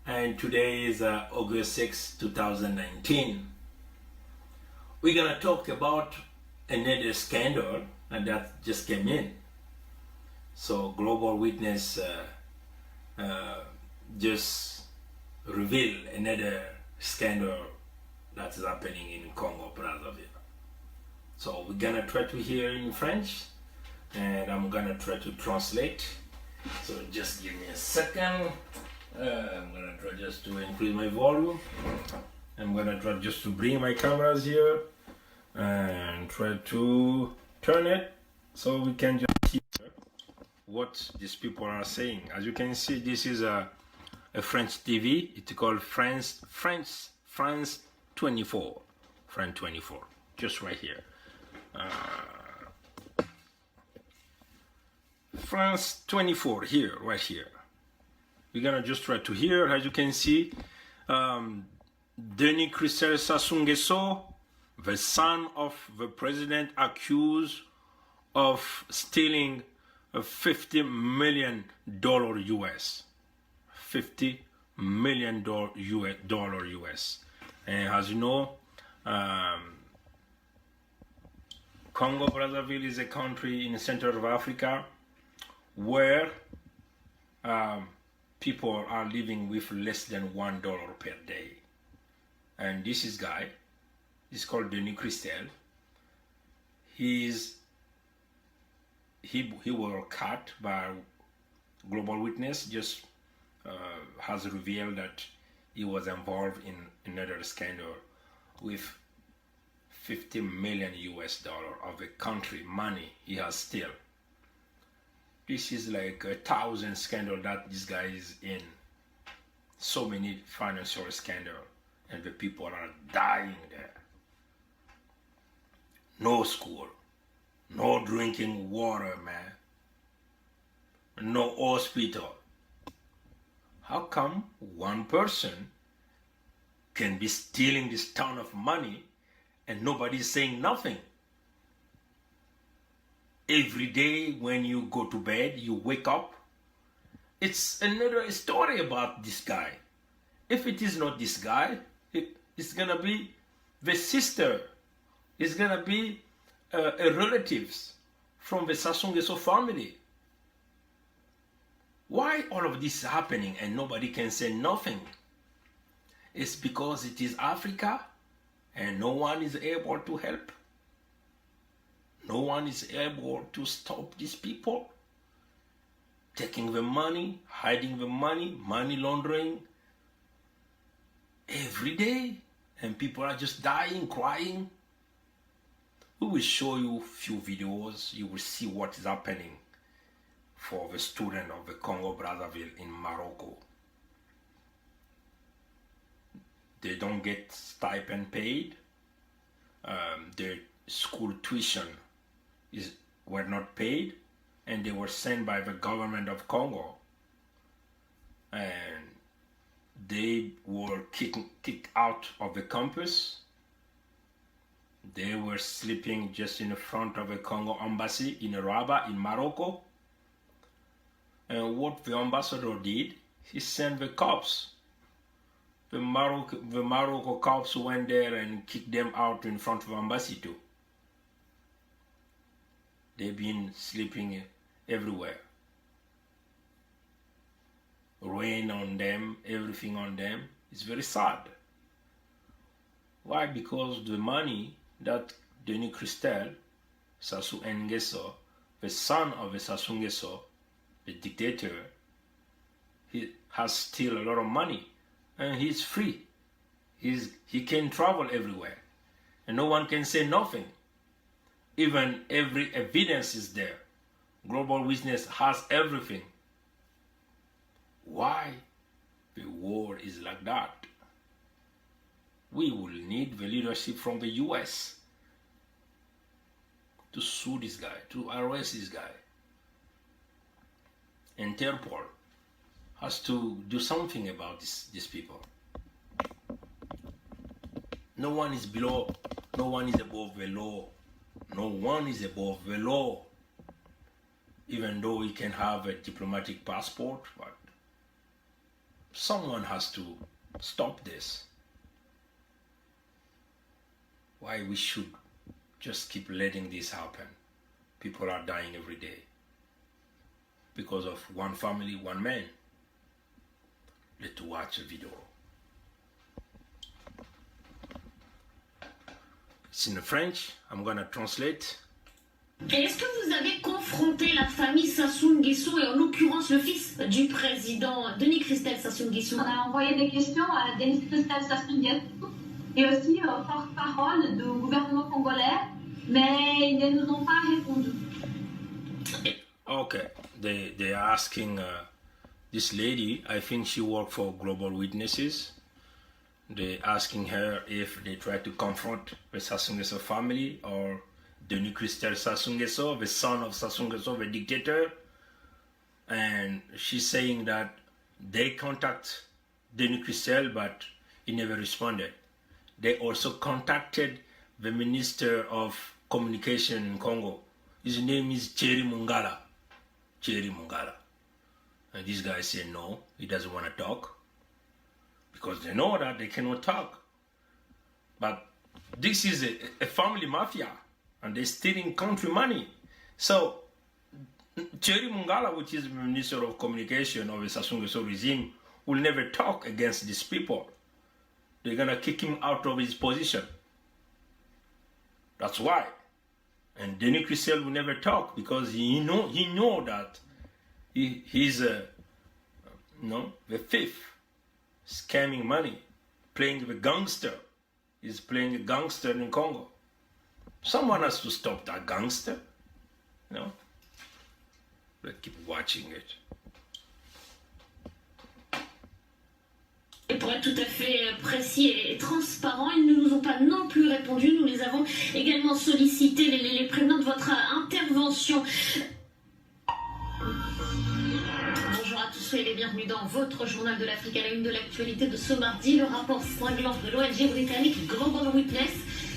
and today is August 6, 2019. We're gonna talk about another scandal that just came in. So Global Witness just revealed another scandal that is happening in Congo-Brazzaville. So we're gonna try to hear in French, and I'm gonna try to translate. So just give me a second. I'm gonna try just to increase my volume. I'm gonna try just to bring my cameras here and try to turn it so we can just hear what these people are saying. As you can see, this is a French TV. It's called France 24. France 24, just right here. France 24 here, right here. We're gonna just try to hear. As you can see, Denis Christel Sassou Nguesso, the son of the president, accused of stealing $50 million US. $50 million US. And as you know, Congo-Brazzaville is a country in the center of Africa where people are living with less than $1 per day. And this is guy, he's called Denis Christel. He was caught by Global Witness, just has revealed that he was involved in another scandal with $50 million US of the country money he has still. This is like 1,000 scandal that this guy is in. So many financial scandal, and the people are dying there. No school, no drinking water, man. No hospital. How come one person can be stealing this ton of money and nobody's saying nothing? Every day when you go to bed, you wake up, it's another story about this guy. If it is not this guy, it's gonna be the sister, it's gonna be a relatives from the Sassou Nguesso family. Why all of this is happening and nobody can say nothing? It's because it is Africa and no one is able to help. No one is able to stop these people taking the money, hiding the money, money laundering every day, and people are just dying, crying. We will show you a few videos. You will see what is happening for the student of the Congo-Brazzaville in Morocco. They don't get stipend paid. Their school tuition were not paid, and they were sent by the government of Congo, and they were kicked out of the campus. They were sleeping just in the front of the Congo embassy in Rabat in Morocco. And what the ambassador did, he sent the cops. The Morocco cops went there and kicked them out in front of the embassy too. They've been sleeping everywhere. Rain on them, everything on them. It's very sad. Why? Because the money that Denis Christel Sassou Nguesso, the son of the Sassou Nguesso, the dictator, he has still a lot of money and he's free. He can travel everywhere and no one can say nothing. Even every evidence is there. Global Witness has everything. Why the world is like that? We will need the leadership from the US to sue this guy, to arrest this guy. Interpol has to do something about these people. No one is below, no one is above the law. No one is above the law. Even though he can have a diplomatic passport, but someone has to stop this. Why we should just keep letting this happen? People are dying every day because of one family, one man. Let's watch a video. It's in French. I'm gonna translate. Est-ce que vous avez confronté la famille Sassou Nguesso et en l'occurrence le fils du président Denis Christel Sassou Nguesso? On a envoyé des questions à Denis Christel Sassou Nguesso et aussi au porte-parole du gouvernement congolais, mais ils ne nous ont pas répondu. Okay, they are asking this lady, I think she worked for Global Witnesses. They're asking her if they try to confront the Sassou Nguesso family or Denis Christel Sassou Nguesso, the son of Sassou Nguesso, the dictator. And she's saying that they contact Denis Christel, but he never responded. They also contacted the Minister of Communication in Congo. His name is Thierry Mungala. Thierry Mungala. And this guy said no, he doesn't want to talk. Because they know that they cannot talk. But this is a family mafia, and they're stealing country money. So Thierry Mungala, which is the Minister of Communication of the Sassou Nguesso regime, will never talk against these people. They're gonna kick him out of his position. That's why. And Denis Christel will never talk because he know that he's the thief, scamming money, playing the gangster. He's playing a gangster in Congo. Someone has to stop that gangster, Let's keep watching it. Et pour être tout à fait précis et transparent, ils ne nous ont pas non plus répondu. Nous les avons également sollicité, les prévenants de votre intervention. Bonjour à tous, soyez les bienvenus dans votre journal de l'Afrique à la une de l'actualité de ce mardi. Le rapport cinglant de l'ONG britannique Global Witness.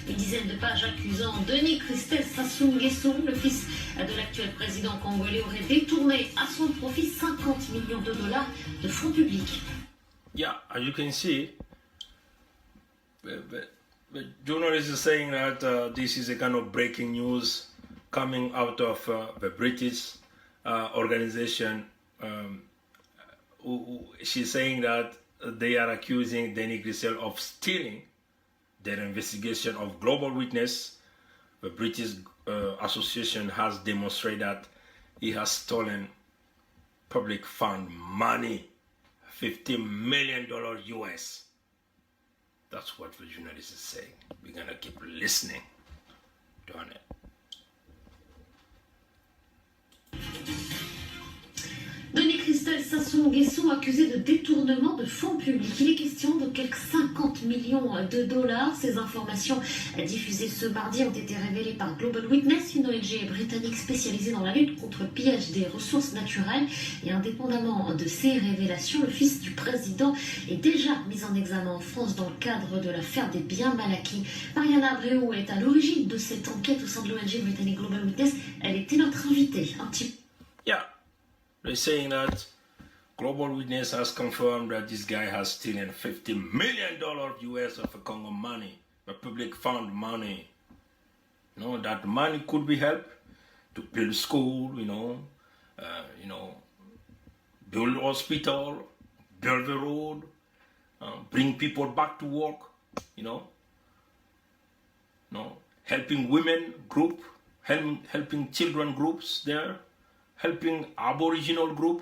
Une dizaine de pages accusant Denis Christel Sassou Nguesso, le fils de l'actuel président congolais, aurait détourné à son profit 50 millions de dollars de fonds publics. Yeah, as you can see, the journalist is saying that this is a kind of breaking news coming out of the British organization. She's saying that they are accusing Denis Christel of stealing their investigation of Global Witness. The British association has demonstrated that he has stolen public fund money. $50 million US. That's what the journalist is saying. We're gonna keep listening to it. Denis Christel Sassou Nguesso accusé de détournement de fonds publics. Il est question de quelques 50 millions de dollars. Ces informations diffusées ce mardi ont été révélées par Global Witness, une ONG britannique spécialisée dans la lutte contre le pillage des ressources naturelles. Et indépendamment de ces révélations, le fils du président est déjà mis en examen en France dans le cadre de l'affaire des biens mal acquis. Mariana Abreu est à l'origine de cette enquête au sein de l'ONG britannique Global Witness. Elle était notre invitée. Yeah. They're saying that Global Witness has confirmed that this guy has stolen $50 million US of Congo money, the public fund money. That money could be helped to build school, build hospital, build the road, bring people back to work, helping women group, helping children groups there. Helping Aboriginal group,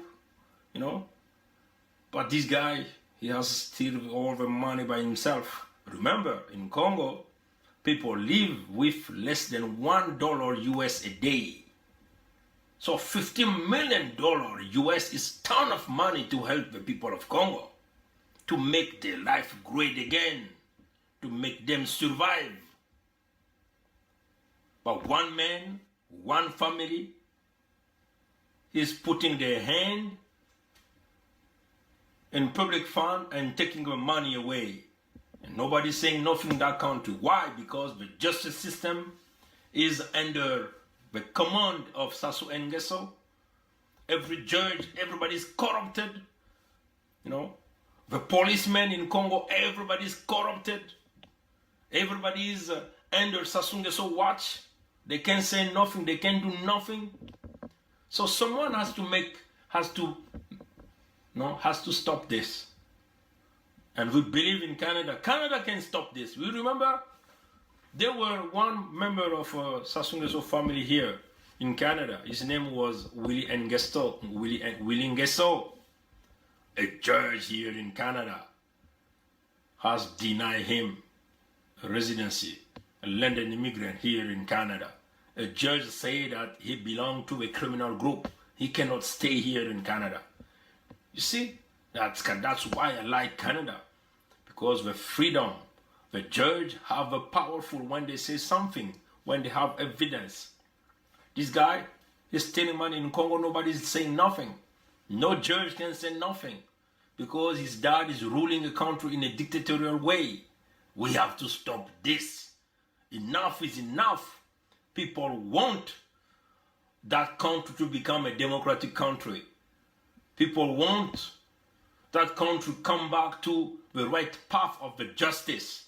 But this guy, he has steal all the money by himself. Remember, in Congo, people live with less than $1 US a day. So $50 million US is a ton of money to help the people of Congo, to make their life great again, to make them survive. But one man, one family, is putting their hand in public fund and taking the money away. And nobody's saying nothing in that country. Why? Because the justice system is under the command of Sassou Nguesso. Every judge, everybody's corrupted. The policemen in Congo, everybody's corrupted. Everybody is under Sassou Nguesso watch. They can say nothing. They can do nothing. So someone has to stop this. And we believe in Canada. Canada can stop this. We remember there were one member of Sassou Nguesso family here in Canada. His name was Willie Nguesso. A judge here in Canada has denied him residency, a London immigrant here in Canada. A judge said that he belonged to a criminal group. He cannot stay here in Canada. You see, that's why I like Canada. Because the freedom, the judge have a powerful when they say something, when they have evidence. This guy is stealing money in Congo, nobody's saying nothing. No judge can say nothing. Because his dad is ruling a country in a dictatorial way. We have to stop this. Enough is enough. People want that country to become a democratic country. People want that country to come back to the right path of the justice,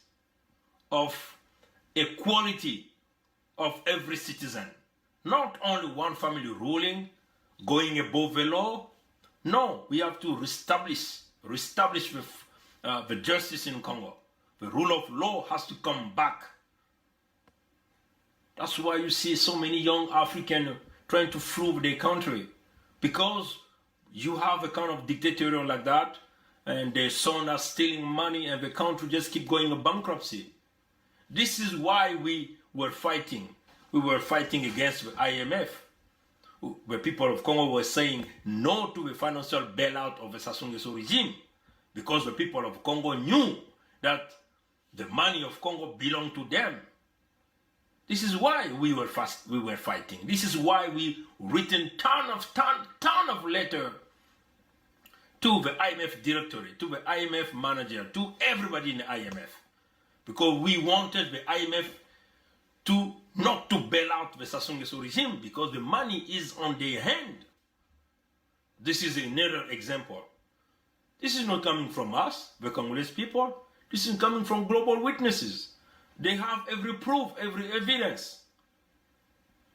of equality of every citizen. Not only one family ruling, going above the law. No, we have to reestablish the justice in Congo. The rule of law has to come back. That's why you see so many young Africans trying to flee their country. Because you have a kind of dictatorial like that, and their sons are stealing money, and the country just keep going in bankruptcy. This is why we were fighting. We were fighting against the IMF. The people of Congo were saying no to the financial bailout of the Sassou Nguesso regime, because the people of Congo knew that the money of Congo belonged to them. This is why we were fighting. This is why we written ton of letter to the IMF directory, to the IMF manager, to everybody in the IMF, because we wanted the IMF to not to bail out the Sassou Nguesso regime, because the money is on their hand. This is another example. This is not coming from us, the Congolese people. This is coming from global witnesses. They have every proof, every evidence.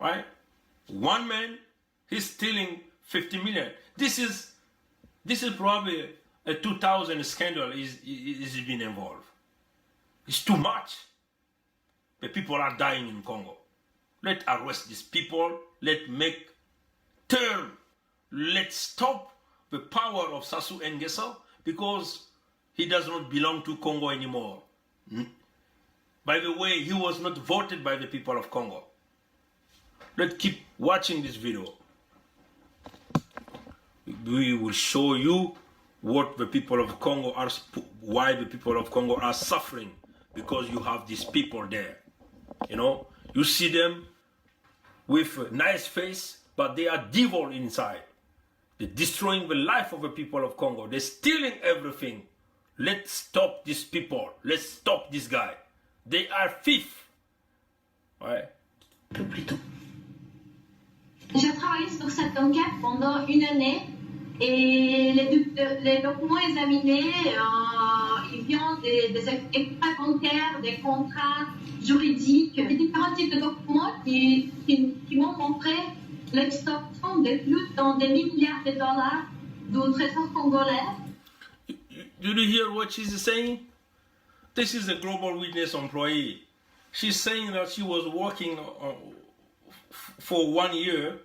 Right? One man, he's stealing 50 million. This is probably a 2000 scandal is being involved. It's too much. The people are dying in Congo. Let's arrest these people. Let's make turn. Let's stop the power of Sassou Nguesso, because he does not belong to Congo anymore. By the way, he was not voted by the people of Congo. Let's keep watching this video. We will show you what the people of Congo are, why the people of Congo are suffering, because you have these people there. You know, you see them with a nice face, but they are devil inside. They're destroying the life of the people of Congo. They're stealing everything. Let's stop these people. Let's stop this guy. They are thieves. Ouais. J'ai travaillé sur cette enquête pendant une année et les documents examinés, ils viennent des extraits bancaires, des contrats juridiques, des différents types de documents qui m'ont montré l'extorsion de plus dans des milliards de dollars du trésor congolais. Did you hear what she's saying? This is a global witness employee. She's saying that she was working for 1 year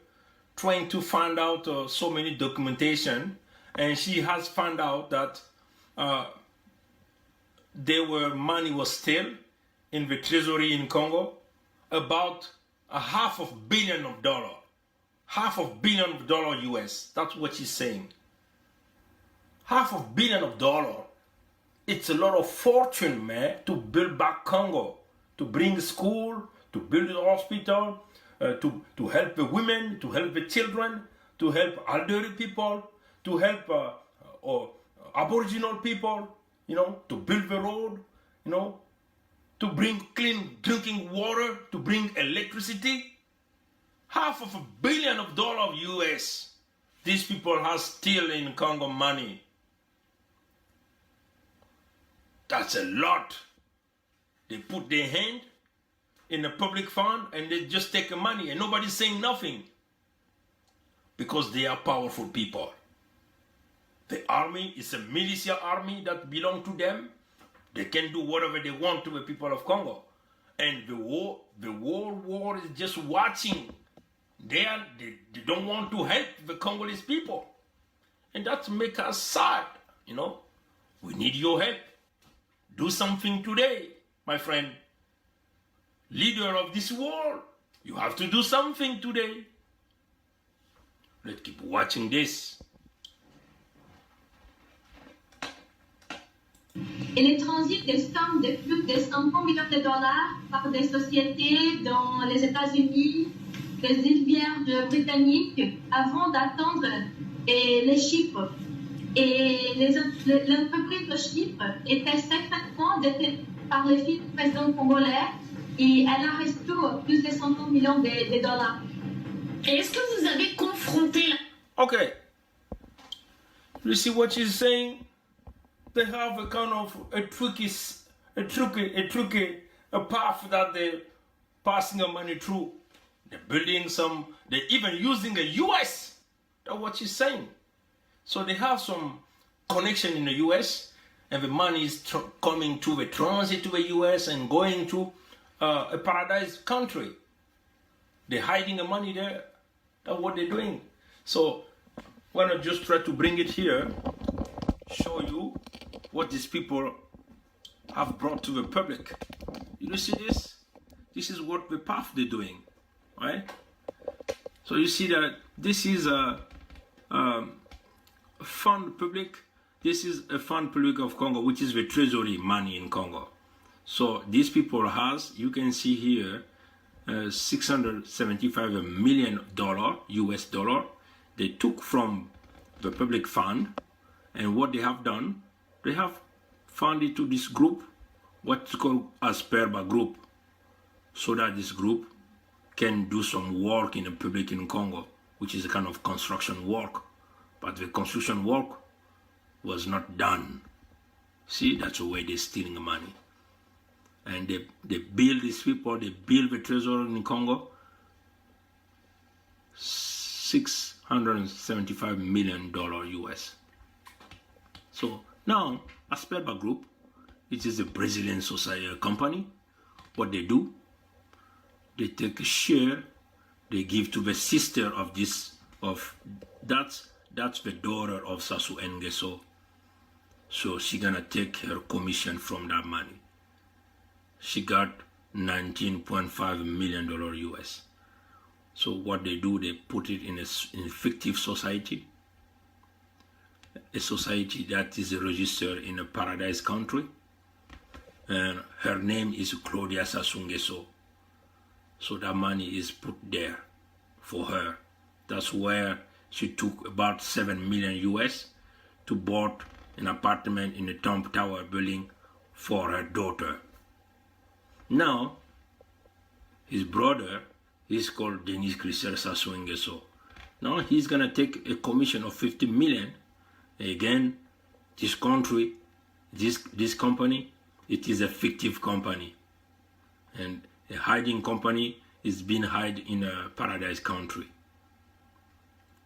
trying to find out so many documentation, and she has found out that money was still in the Treasury in Congo, about $500 million. $500 million US. That's what she's saying. $500 million. It's a lot of fortune, man, to build back Congo, to bring school, to build a hospital, to help the women, to help the children, to help elderly people, to help Aboriginal people, you know, to build the road, you know, to bring clean drinking water, to bring electricity. $500 million US. These people have stolen in Congo money. That's a lot. They put their hand in a public fund and they just take the money and nobody's saying nothing. Because they are powerful people. The army is a militia army that belongs to them. They can do whatever they want to the people of Congo. And the world war is just watching. They don't want to help the Congolese people. And that makes us sad, you know. We need your help. Do something today, my friend. Leader of this world, you have to do something today. Let's keep watching this. Et les transits des sommes de plus de 500 millions de dollars par des sociétés dans les États-Unis, les îles Vierges britanniques, avant d'attendre les chiffres. Et l'entreprise de chiffres était secrètement détenue par les filles du président congolais et elle a reçu plus de 100 millions de dollars. Et est-ce que vous avez confronté la... Okay. You see what she's saying? They have a kind of a path that they're passing the money through. They're building some, they're even using the US. That's what she's saying. So they have some connection in the US and the money is coming to the transit to the US and going to a paradise country. They're hiding the money there. That's what they're doing. So why not just try to bring it here, show you what these people have brought to the public. You see this? This is what the path they're doing, right? So you see that this is a fund public. This is a fund public of Congo, which is the Treasury money in Congo. So these people has, you can see here, $675 million US dollar. They took from the public fund, and what they have done, they have funded to this group, what's called Asperba group, so that this group can do some work in the public in Congo, which is a kind of construction work. But the construction work was not done. See, that's the way they're stealing the money. And they build these people, they build the treasury in Congo, $675 million US. So now, Asperba Group, it is a Brazilian society company. What they do, they take a share, they give to the sister of this, that's the daughter of Sassou Nguesso. So she gonna take her commission from that money. She got $19.5 million US. So what they do, they put it in a fictive society, a society that is registered in a paradise country, and her name is Claudia Sassou Nguesso. So that money is put there for her. That's where she took about $7 million US to buy an apartment in the Trump Tower building for her daughter. Now, his brother is called Denis Christel Sassou Nguesso. Now he's gonna take a commission of 50 million. Again, this country, this company, it is a fictive company, and a hiding company is being hid in a paradise country.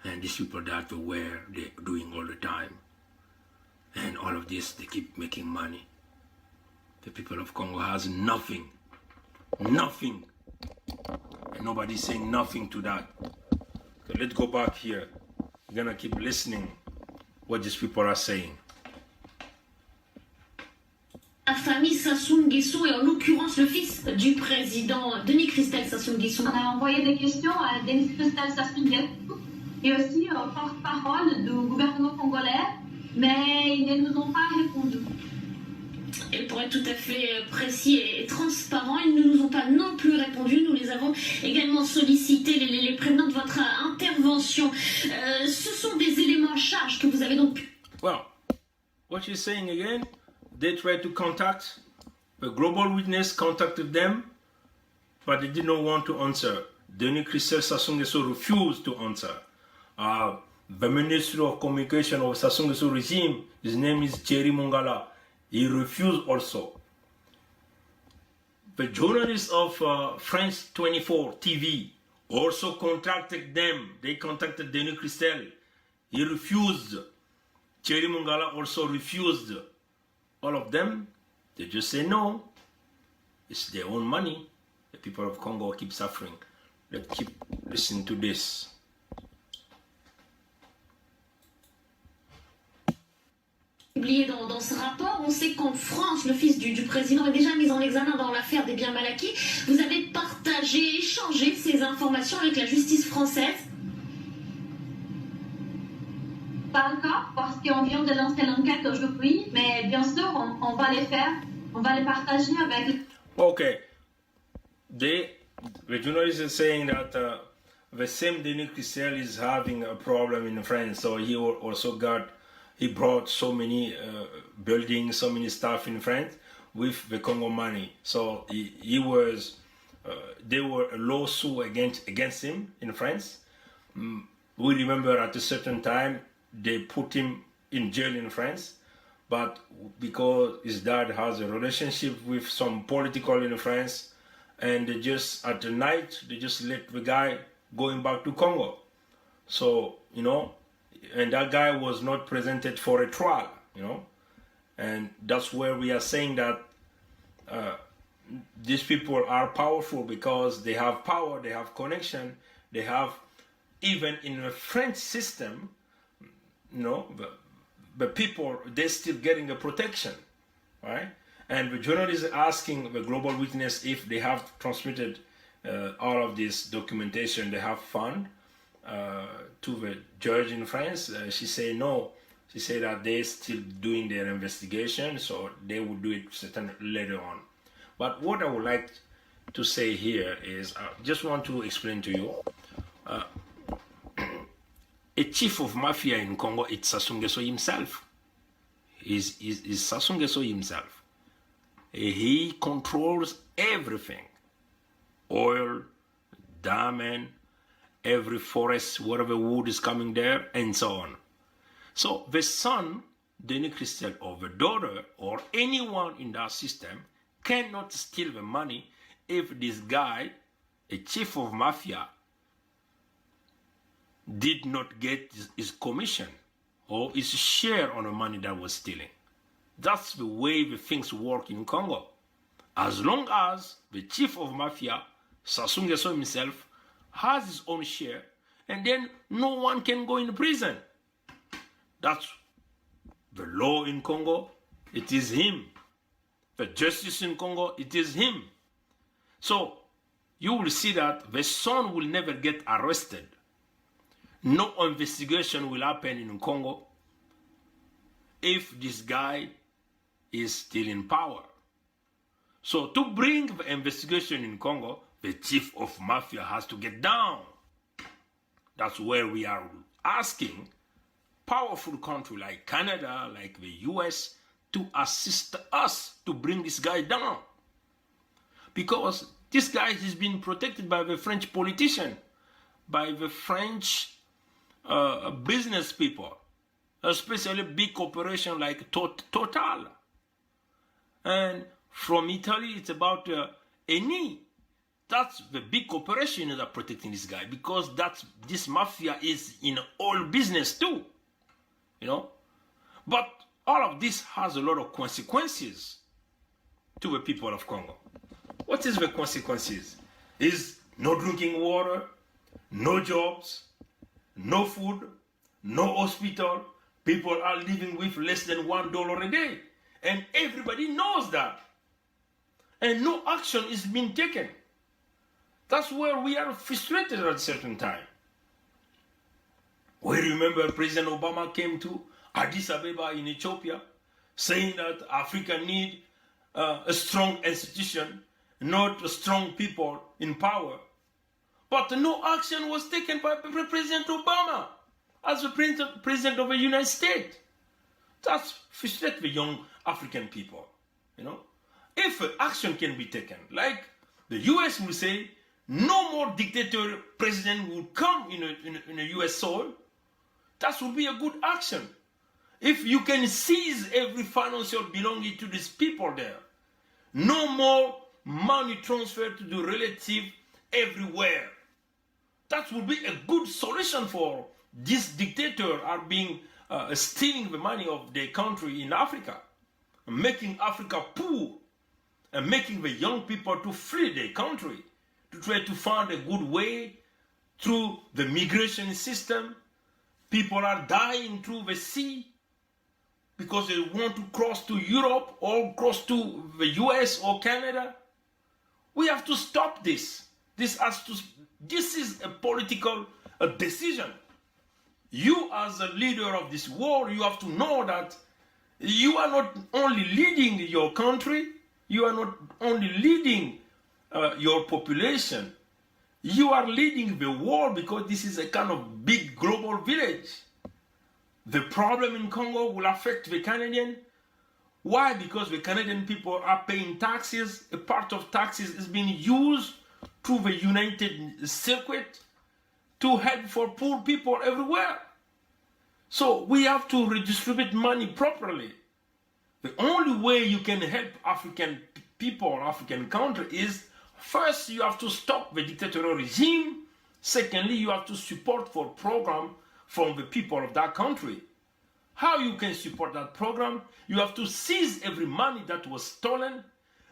And these people that where they're doing all the time, and all of this, they keep making money. The people of Congo has nothing, and nobody's saying nothing to that. Okay, let's go back here. We're gonna keep listening what these people are saying. La famille Sassou Nguesso et en l'occurrence le fils du président Denis Christel Sassou Nguesso. On a envoyé des questions à Denis Christel Sassou Nguesso et aussi au porte-parole du gouvernement congolais, mais ils ne nous ont pas répondu. Et pour être tout à fait précis et transparent, ils ne nous ont pas non plus répondu. Nous les avons également sollicité, les prévenants de votre intervention. Ce sont des éléments à charge que vous avez donc... Well, what you're saying again, they tried to contact, a global witness contacted them, but they did not want to answer. Denis Christel Sassou Nguesso refused to answer. The Minister of Communication of Sassou Nguesso regime, his name is Thierry Mongala. He refused also. The journalists of France 24 TV also contacted them. They contacted Denis Christel. He refused. Thierry Mungala also refused. All of them, they just say no. It's their own money. The people of Congo keep suffering. Let's keep listening to this. Publié dans ce rapport, on sait qu'en France, le fils du président est déjà mis en examen dans l'affaire des biens mal acquis. Vous avez partagé, échangé ces informations avec la justice française? Pas encore, parce qu'on vient de lancer l'enquête aujourd'hui, mais bien sûr, on va les faire, on va les partager avec... Okay. The journalist is saying that the same Denis Christel is having a problem in France, so he brought so many buildings, so many stuff in France with the Congo money. So there were a lawsuit against him in France. We remember at a certain time they put him in jail in France, but because his dad has a relationship with some political in France, and they just at the night they just let the guy going back to Congo. So and that guy was not presented for a trial, and that's where we are saying that these people are powerful because they have power, they have connection, they have, even in the French system, the people, they're still getting a protection, right? And the journalist is asking the global witness if they have transmitted all of this documentation they have found to the judge in France. She said no. She said that they're still doing their investigation, so they will do it later on. But what I would like to say here is, I just want to explain to you, a chief of mafia in Congo, it's Sassou Nguesso himself. Is Sassou Nguesso himself. He controls everything. Oil, diamond, every forest, whatever wood is coming there, and so on. So the son, Denis Christel, or the daughter, or anyone in that system cannot steal the money if this guy, a chief of mafia, did not get his commission or his share on the money that was stealing. That's the way the things work in Congo. As long as the chief of mafia, Sassou Nguesso himself, has his own share, and then no one can go in prison. That's the law in Congo. It is him. The justice in Congo, it is him. So you will see that the son will never get arrested. No investigation will happen in Congo if this guy is still in power. So to bring the investigation in Congo, the chief of mafia has to get down. That's where we are asking powerful countries like Canada, like the US, to assist us to bring this guy down. Because this guy has been protected by the French politician, by the French business people, especially big corporations like Total. And from Italy, it's about Eni. That's the big corporation that are protecting this guy, because this mafia is in all business too, But all of this has a lot of consequences to the people of Congo. What is the consequences? Is no drinking water, no jobs, no food, no hospital. People are living with less than $1 a day. And everybody knows that. And no action is being taken. That's where we are frustrated at a certain time. We remember President Obama came to Addis Ababa in Ethiopia, saying that Africa needs a strong institution, not strong people in power. But no action was taken by President Obama as the President of the United States. That's frustrates the young African people, If action can be taken, like the US will say, no more dictator president will come in a US soil, that would be a good action. If you can seize every financial belonging to these people there, no more money transferred to the relative everywhere. That would be a good solution for these dictators are being stealing the money of their country in Africa, making Africa poor, and making the young people to flee their country, to try to find a good way through the migration system. People are dying through the sea because they want to cross to Europe or cross to the US or Canada. We have to stop this. This is a political decision. You as a leader of this world, you have to know that you are not only leading your country, you are not only leading your population, you are leading the world, because this is a kind of big global village. The problem in Congo will affect the Canadian. Why? Because the Canadian people are paying taxes. A part of taxes is being used through the United Circuit to help for poor people everywhere. So we have to redistribute money properly. The only way you can help African people, African country, is first you have to stop the dictatorial regime. Secondly, you have to support for program from the people of that country. How you can support that program? You have to seize every money that was stolen,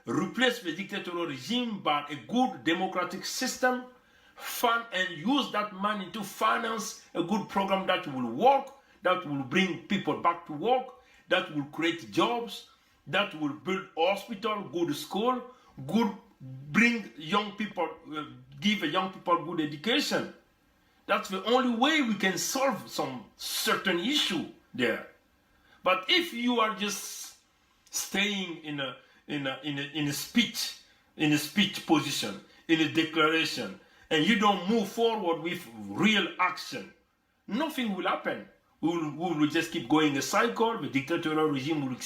replace the dictatorial regime by a good democratic system, fund and use that money to finance a good program that will work, that will bring people back to work, that will create jobs, that will build hospital, good school, bring young people, give young people good education. That's the only way we can solve some certain issue there. But if you are just staying in a speech position, in a declaration, and you don't move forward with real action, nothing will happen. We will just keep going a cycle. The dictatorial regime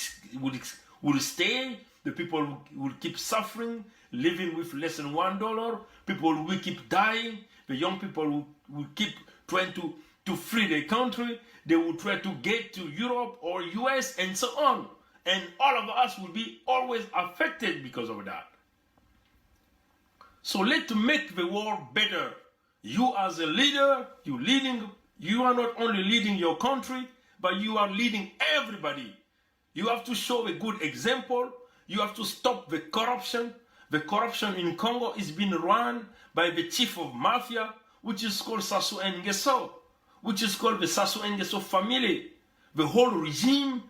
will stay. The people will keep suffering, living with less than $1. People will keep dying. The young people will keep trying to flee their country. They will try to get to Europe or US and so on. And all of us will be always affected because of that. So let's make the world better. You as a leader, you are not only leading your country, but you are leading everybody. You have to show a good example. You have to stop the corruption. The corruption in Congo is being run by the chief of mafia, which is called Sassou Nguesso, which is called the Sassou Nguesso family. The whole regime,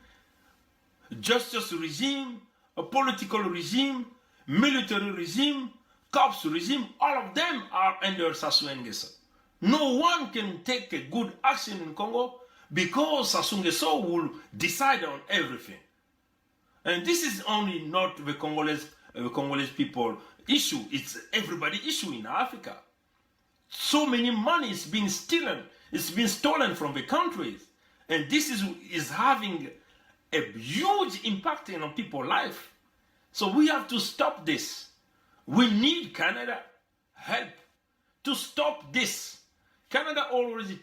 justice regime, a political regime, military regime, cops regime, all of them are under Sassou Nguesso. No one can take a good action in Congo because Sassou Nguesso will decide on everything. And this is only not the Congolese people issue, it's everybody issue in Africa. So many money is being stolen, it's been stolen from the countries. And this is having a huge impact on people's life. So we have to stop this. We need Canada help to stop this. Canada already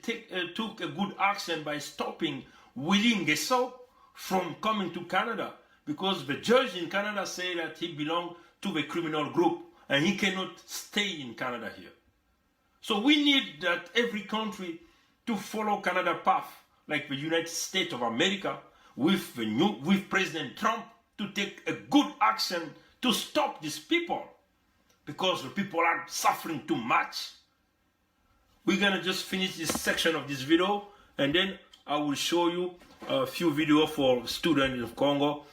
took a good action by stopping Willie Nguesso from coming to Canada, because the judge in Canada said that he belonged to the criminal group and he cannot stay in Canada here. So we need that every country to follow Canada path, like the United States of America with President Trump, to take a good action to stop these people, because the people are suffering too much. We're gonna just finish this section of this video, and then I will show you a few videos for students of Congo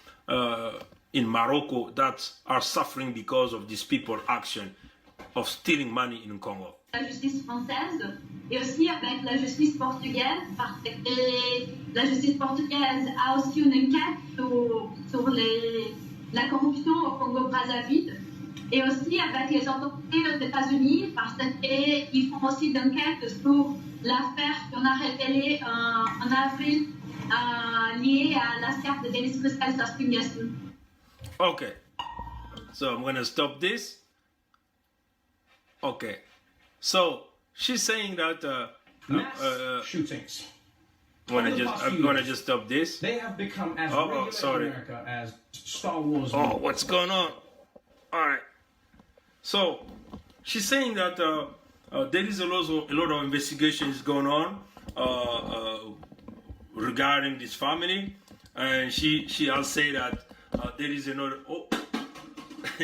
in Morocco that are suffering because of these people action of stealing money in Congo. La justice française et aussi avec la justice portugaise, parce que la justice portugaise a aussi une enquête sur la corruption au Congo-Brazzaville, et aussi avec les autorités aux États-Unis, parce qu'ils font aussi d'enquête sur l'affaire qu'on a révélée en avril liée à l'affaire de Denis Christel Sassou Nguesso. Okay, so I'm gonna stop this. Okay, so she's saying that mass shootings. I'm gonna just stop this. They have become as regular in America as Star Wars. Oh, what's going on? All right. So she's saying that there is a lot of investigations going on regarding this family, and she has said that there is another. Oh,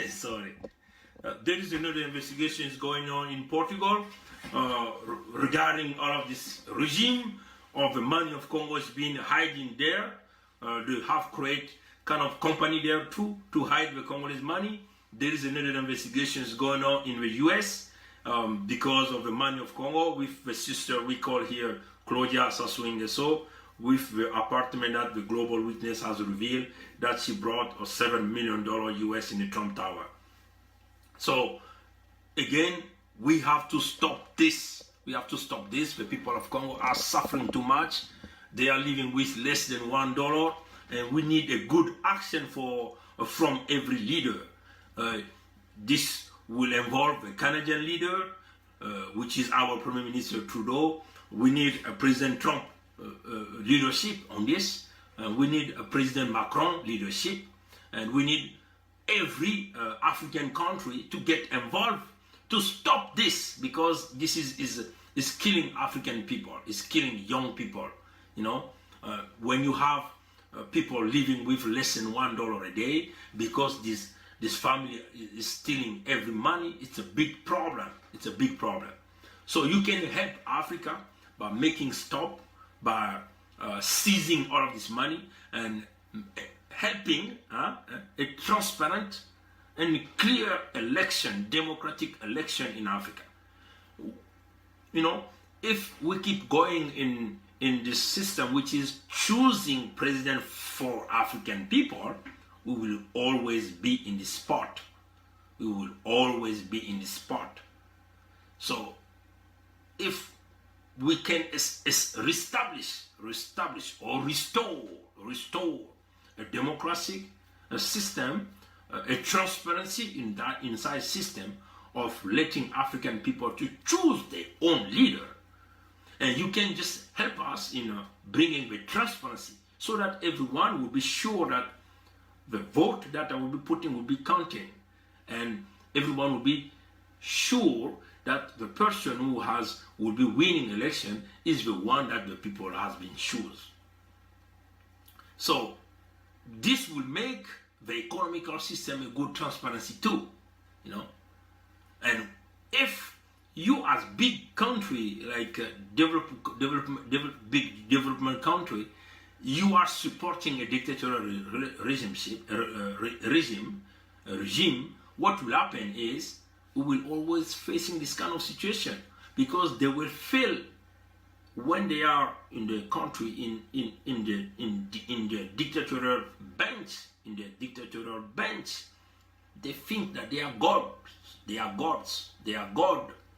sorry. There is another investigation going on in Portugal regarding all of this regime of the money of Congo is being hiding there. They have created kind of company there too to hide the Congolese money. There is another investigation going on in the US because of the money of Congo with the sister we call here Claudia Sassou Nguesso, with the apartment that the Global Witness has revealed that she brought a $7 million US in the Trump Tower. So again, we have to stop this. We have to stop this. The people of Congo are suffering too much. They are living with less than $1, and we need a good action from every leader. This will involve the Canadian leader, which is our Prime Minister Trudeau. We need a President Trump leadership on this. We need a President Macron leadership, and we need every African country to get involved to stop this, because this is killing African people, it's killing young people. You know, when you have people living with less than $1 a day because this family is stealing every money, it's a big problem. It's a big problem. So you can help Africa by making stop, by seizing all of this money and helping a transparent and clear election, democratic election in Africa. You know, if we keep going in this system which is choosing president for African people, we will always be in this spot. We will always be in this spot. So if we can reestablish or restore a democracy, a system, a transparency in that inside system of letting African people to choose their own leader. And you can just help us in bringing the transparency so that everyone will be sure that the vote that I will be putting will be counting, and everyone will be sure that the person who will be winning election is the one that the people has been choose. So this will make the economical system a good transparency too, you know. And if you as big country, like big development country, you are supporting a dictatorial regime, what will happen is we will always facing this kind of situation, because they will feel when they are in the country in the dictatorial bench, they think that they are God,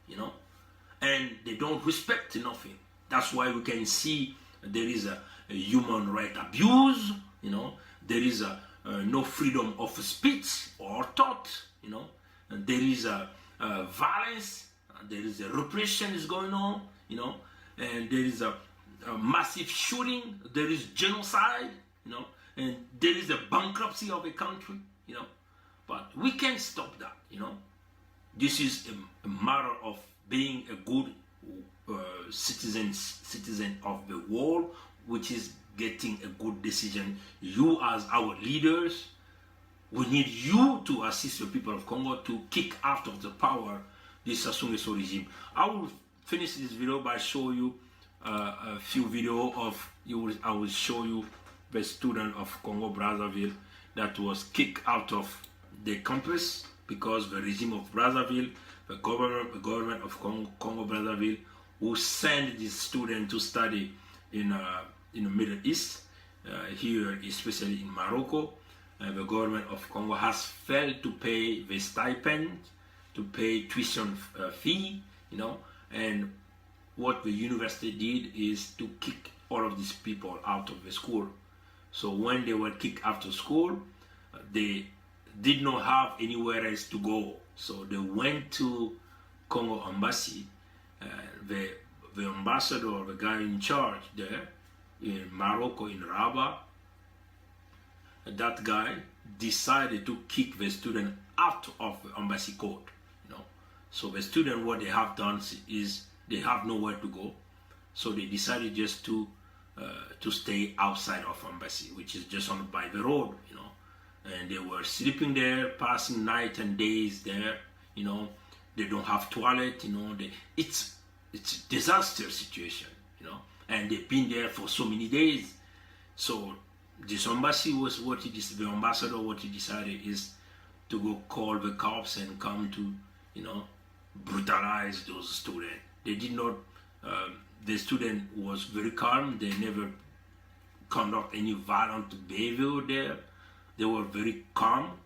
you know, and they don't respect nothing. That's why we can see there is a human right abuse, you know, there is no freedom of speech or thought, you know, and there is violence, there is a repression is going on, you know, and there is a massive shooting, there is genocide, you know, and there is a bankruptcy of a country, you know. But we can't stop that, you know. This is a matter of being a good citizen of the world, which is getting a good decision. You as our leaders, we need you to assist the people of Congo to kick out of the power this Sassou Nguesso regime. I will finish this video by showing you a few videos of I will show you the student of Congo-Brazzaville that was kicked out of the campus because the regime of Brazzaville, the government of Congo-Brazzaville, who sent this student to study in the Middle East, here especially in Morocco, the government of Congo has failed to pay the stipend, to pay tuition fee, you know, and what the university did is to kick all of these people out of the school. So when they were kicked out of school, they did not have anywhere else to go. So they went to Congo embassy. The ambassador, the guy in charge there, in Morocco, in Rabat. That guy decided to kick the student out of the embassy court. So the student, what they have done is they have nowhere to go, so they decided just to stay outside of embassy, which is just on by the road, and they were sleeping there, passing night and days there. They don't have toilet, it's a disaster situation, and they've been there for so many days. So this embassy was the ambassador, what he decided is to go call the cops and come to, brutalize those students. They did not, the student was very calm. They never conduct any violent behavior there. They were very calm,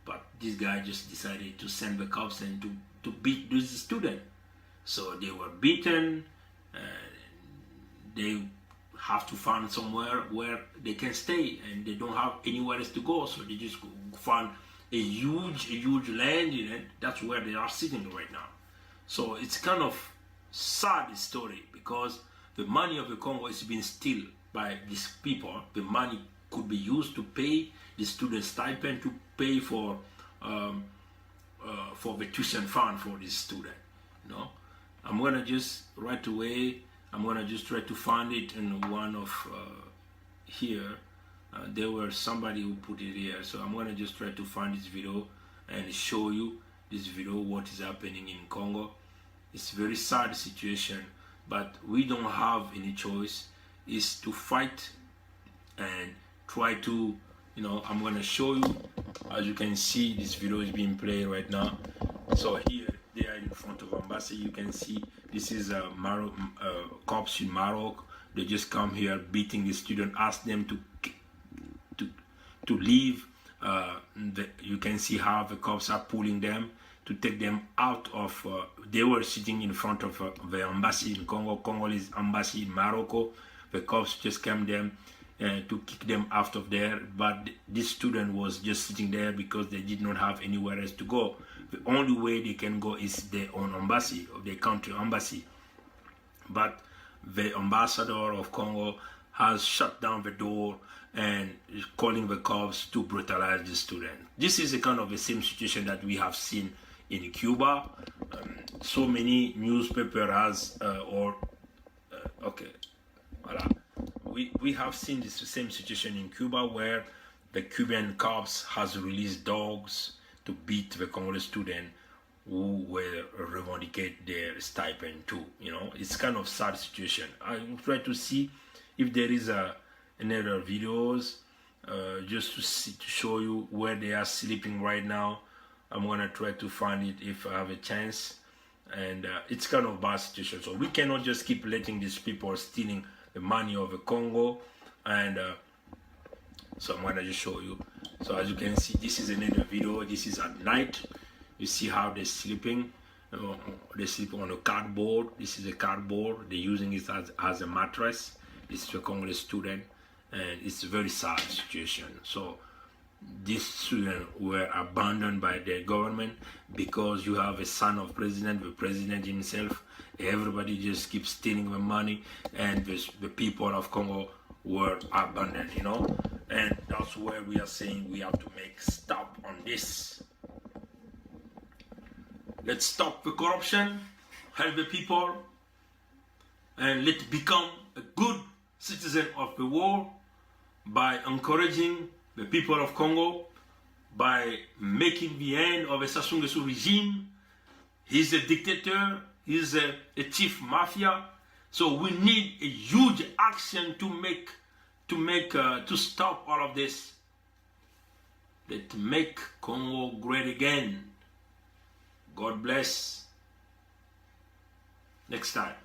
but this guy just decided to send the cops and to beat this student. So they were beaten, and they have to find somewhere where they can stay, and they don't have anywhere else to go. So they just found a huge land, that's where they are sitting right now. So it's kind of sad story, because the money of the Congo is being stolen by these people. The money could be used to pay the student stipend, to pay for the tuition fund for this student. I'm gonna just right away, I'm gonna just try to find it in one of here. There was somebody who put it here, so I'm gonna just try to find this video and show you this video, what is happening in Congo. It's a very sad situation, but we don't have any choice. Is to fight and try to, I'm gonna show you. As you can see, this video is being played right now. So here they are in front of embassy. You can see this is cops in Morocco. They just come here beating the student, ask them to leave. You can see how the cops are pulling them to take them out of. They were sitting in front of the embassy in Congo, Congolese embassy in Morocco. The cops just came them to kick them out of there, but this student was just sitting there because they did not have anywhere else to go. The only way they can go is their own embassy, or their country embassy. But the ambassador of Congo has shut down the door and is calling the cops to brutalize the student. This is a kind of the same situation that we have seen in Cuba. So many newspaper has we have seen this same situation in Cuba, where the Cuban cops has released dogs to beat the Congolese student who were revendicate their stipend too. It's kind of sad situation. I will try to see if there is another videos just to show you where they are sleeping right now. I'm gonna try to find it if I have a chance. And it's kind of bad situation. So we cannot just keep letting these people stealing the money of the Congo. And so I'm gonna just show you. So as you can see, this is another video. This is at night. You see how they're sleeping. They sleep on a cardboard. This is a cardboard. They're using it as a mattress. This is a Congolese student, and it's a very sad situation. So these students were abandoned by the government because you have a son of president, the president himself. Everybody just keeps stealing the money, and the people of Congo were abandoned, and that's where we are saying we have to make stop on this. Let's stop the corruption, help the people, and let's become a good citizen of the world by encouraging the people of Congo, by making the end of the Sassou Nguesso regime. He's a dictator, he's a chief mafia. So we need a huge action to stop all of this. Let's make Congo great again. God bless. Next time.